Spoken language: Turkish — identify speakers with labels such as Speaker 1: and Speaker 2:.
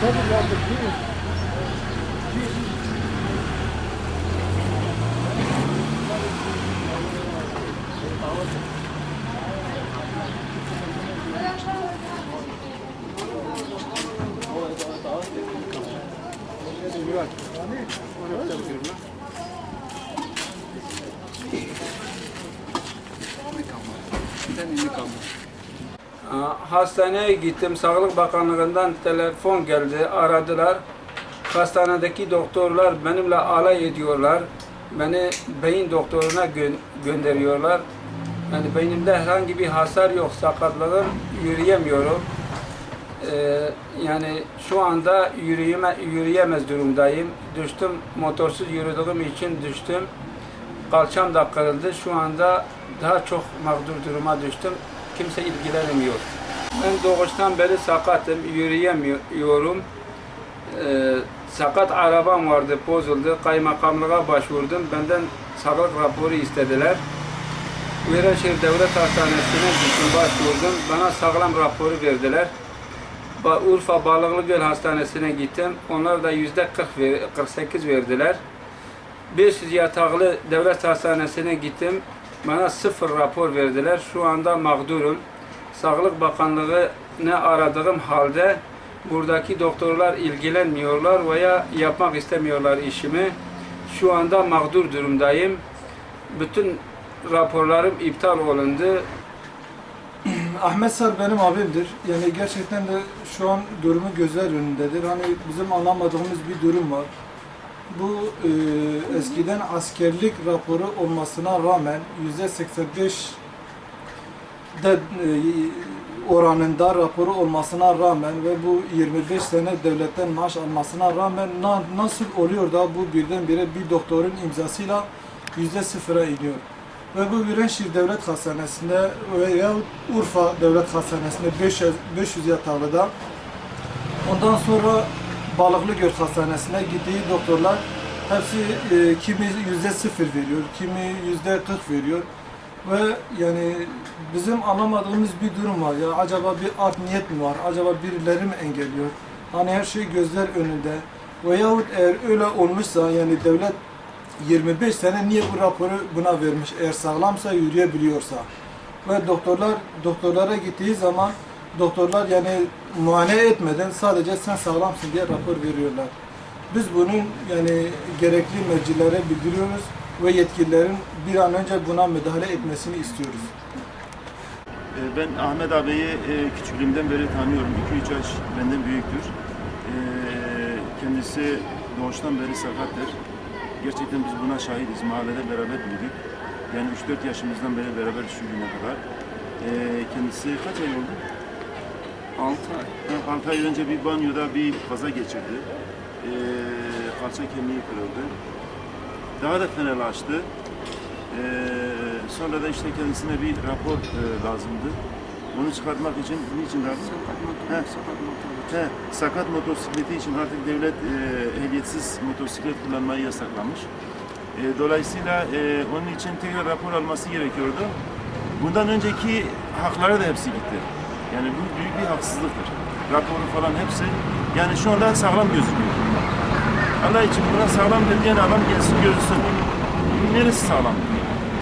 Speaker 1: Tabii yaptık değil mi?
Speaker 2: Hastaneye gittim. Sağlık Bakanlığı'ndan telefon geldi. Aradılar. Hastanedeki doktorlar benimle alay ediyorlar. Beni beyin doktoruna gönderiyorlar. Yani beynimde herhangi bir hasar yok. Sakatlığım, yürüyemiyorum. Yani şu anda yürüyemez durumdayım. Düştüm, motorsuz yürüdüğüm için düştüm. Kalçam da kırıldı. Şu anda daha çok mağdur duruma düştüm. Kimse ilgilenmiyor. Ben doğuştan beri sakatım, yürüyemiyorum. Sakat arabam vardı, bozuldu. Kaymakamlığa başvurdum. Benden sağlık raporu istediler. Viranşehir Devlet Hastanesi'ne gittim, başvurdum. Bana sağlam raporu verdiler. Urfa Balıklıgöl Hastanesi'ne gittim. Onlar da %48 verdiler. 500 yataklı devlet hastanesine gittim. Bana 0 rapor verdiler. Şu anda mağdurum. Sağlık Bakanlığı'nı aradığım halde buradaki doktorlar ilgilenmiyorlar veya yapmak istemiyorlar işimi. Şu anda mağdur durumdayım. Bütün raporlarım iptal olundu.
Speaker 1: Ahmet Sar benim abimdir. Yani gerçekten de şu an durumu gözler önündedir. Hani bizim anlamadığımız bir durum var. Bu eskiden askerlik raporu olmasına rağmen %85 de oranında raporu olmasına rağmen ve bu 25 sene devletten maaş almasına rağmen nasıl oluyor da bu birdenbire bir doktorun imzasıyla %0'a iniyor? Ve bu Viranşehir Devlet Hastanesi'nde veya Urfa Devlet Hastanesi'nde 500 yataklıda, ondan sonra Balıklıgöl Hastanesi'ne gittiği doktorlar hepsi kimi %0 veriyor, kimi %40 veriyor. Ve yani bizim anlamadığımız bir durum var ya, acaba bir art niyet mi var, acaba birileri mi engelliyor? Hani her şey gözler önünde. Veyahut eğer öyle olmuşsa, yani devlet 25 sene niye bu raporu buna vermiş, eğer sağlamsa, yürüyebiliyorsa? Ve doktorlara gittiği zaman doktorlar yani muayene etmeden sadece sen sağlamsın diye rapor veriyorlar. Biz bunun yani gerekli mercilere bildiriyoruz ve yetkililerin bir an önce buna müdahale etmesini istiyoruz.
Speaker 3: Ben Ahmet ağabeyi küçüklüğümden beri tanıyorum. 2-3 yaş benden büyüktür. Kendisi doğuştan beri sakattır. Gerçekten biz buna şahidiz. Mahallede beraber büyüdük. Yani 3-4 yaşımızdan beri beraber şu güne kadar. Kendisi kaç ay oldu?
Speaker 2: 6 ay.
Speaker 3: 6 ay önce bir banyoda bir kaza geçirdi. Kalça kemiği kırıldı. Daha da fenalaştı. Sonra da işte kendisine bir rapor lazımdı. Onu çıkartmak için, niçin lazım? Sakat motosikleti için artık devlet ehliyetsiz motosiklet kullanmayı yasaklamış. Dolayısıyla onun için tekrar rapor alması gerekiyordu. Bundan önceki hakları da hepsi gitti. Yani bu büyük bir haksızlıktır. Raporu falan hepsi. Yani şu anda sağlam gözüküyor. Allah için buna sağlam dediğin adam gelsin görsün. Neresi sağlam?